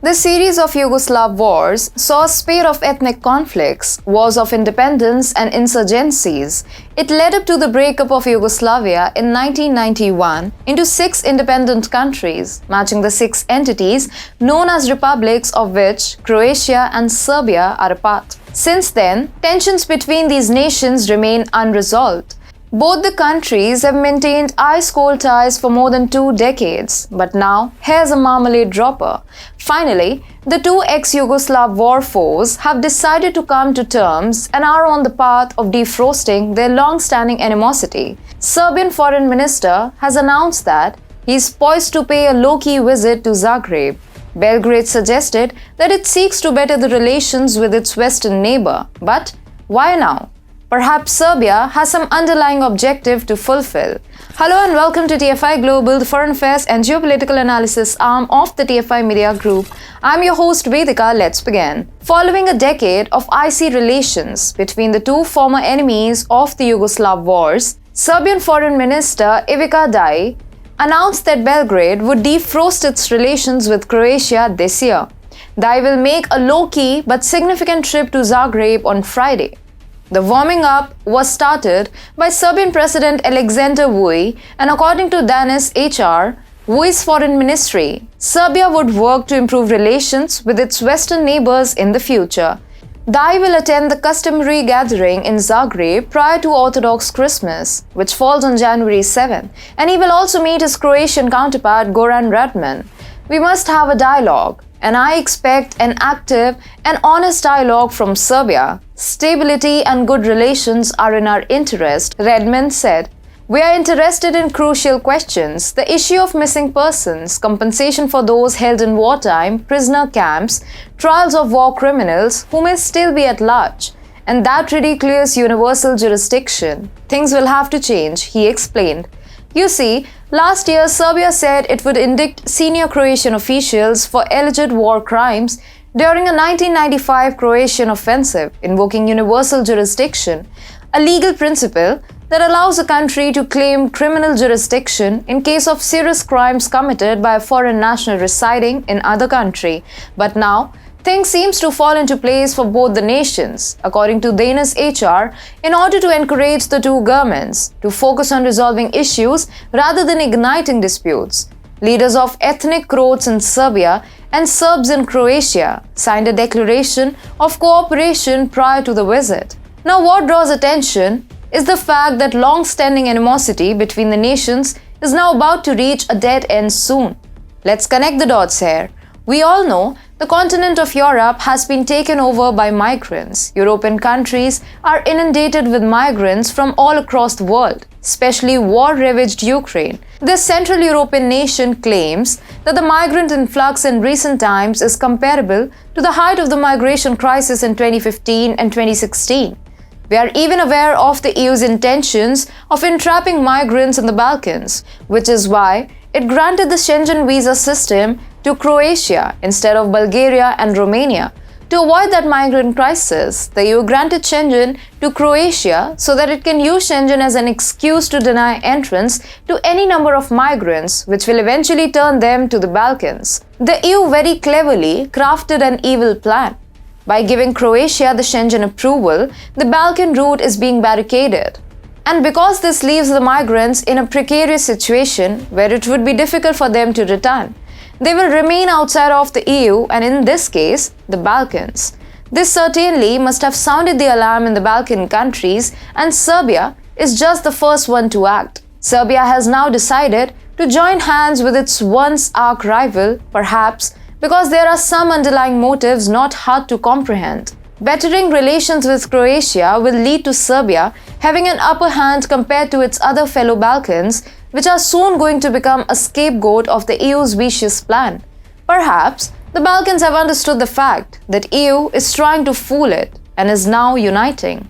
The series of Yugoslav wars saw a spate of ethnic conflicts, wars of independence and insurgencies. It led up to the breakup of Yugoslavia in 1991 into 6 independent countries, matching the 6 entities known as republics, of which Croatia and Serbia are a part. Since then, tensions between these nations remain unresolved. Both the countries have maintained ice-cold ties for more than 2 decades, but now here's a marmalade dropper. Finally, the 2 ex-Yugoslav war foes have decided to come to terms and are on the path of defrosting their long-standing animosity. Serbian Foreign Minister has announced that he is poised to pay a low-key visit to Zagreb. Belgrade suggested that it seeks to better the relations with its western neighbour. But why now? Perhaps Serbia has some underlying objective to fulfill. Hello and welcome to TFIGlobal, the foreign affairs and geopolitical analysis arm of the TFI Media Group. I'm your host Vedika. Let's begin. Following a decade of icy relations between the 2 former enemies of the Yugoslav wars, Serbian Foreign Minister Ivica Dai announced that Belgrade would defrost its relations with Croatia this year. Dai will make a low-key but significant trip to Zagreb on Friday. The warming up was started by Serbian President Aleksandar Vučić, and according to Danas HR, Vučić's foreign ministry, Serbia would work to improve relations with its western neighbors in the future. Dai will attend the customary gathering in Zagreb prior to Orthodox Christmas, which falls on January 7, and he will also meet his Croatian counterpart Goran Radman. We must have a dialogue, and I expect an active and honest dialogue from Serbia. Stability and good relations are in our interest, Radman said. We are interested in crucial questions: the issue of missing persons, compensation for those held in wartime, prisoner camps, trials of war criminals who may still be at large. And that really clears universal jurisdiction. Things will have to change, he explained. You see, last year Serbia said it would indict senior Croatian officials for alleged war crimes during a 1995 Croatian offensive, invoking universal jurisdiction, a legal principle that allows a country to claim criminal jurisdiction in case of serious crimes committed by a foreign national residing in other country. But now, things seems to fall into place for both the nations, according to Danas HR, in order to encourage the 2 governments to focus on resolving issues rather than igniting disputes. Leaders of ethnic Croats in Serbia and Serbs in Croatia signed a declaration of cooperation prior to the visit. Now, what draws attention is the fact that long-standing animosity between the nations is now about to reach a dead end soon. Let's connect the dots here. We all know the continent of Europe has been taken over by migrants. European countries are inundated with migrants from all across the world, especially war-ravaged Ukraine. This Central European nation claims that the migrant influx in recent times is comparable to the height of the migration crisis in 2015 and 2016. We are even aware of the EU's intentions of entrapping migrants in the Balkans, which is why it granted the Schengen visa system to Croatia instead of Bulgaria and Romania. To avoid that migrant crisis, the EU granted Schengen to Croatia so that it can use Schengen as an excuse to deny entrance to any number of migrants, which will eventually turn them to the Balkans. The EU very cleverly crafted an evil plan. By giving Croatia the Schengen approval, the Balkan route is being barricaded. And because this leaves the migrants in a precarious situation where it would be difficult for them to return, they will remain outside of the EU and in this case, the Balkans. This certainly must have sounded the alarm in the Balkan countries, and Serbia is just the first one to act. Serbia has now decided to join hands with its once arch rival, perhaps because there are some underlying motives not hard to comprehend. Bettering relations with Croatia will lead to Serbia having an upper hand compared to its other fellow Balkans, which are soon going to become a scapegoat of the EU's vicious plan. Perhaps the Balkans have understood the fact that EU is trying to fool it and is now uniting.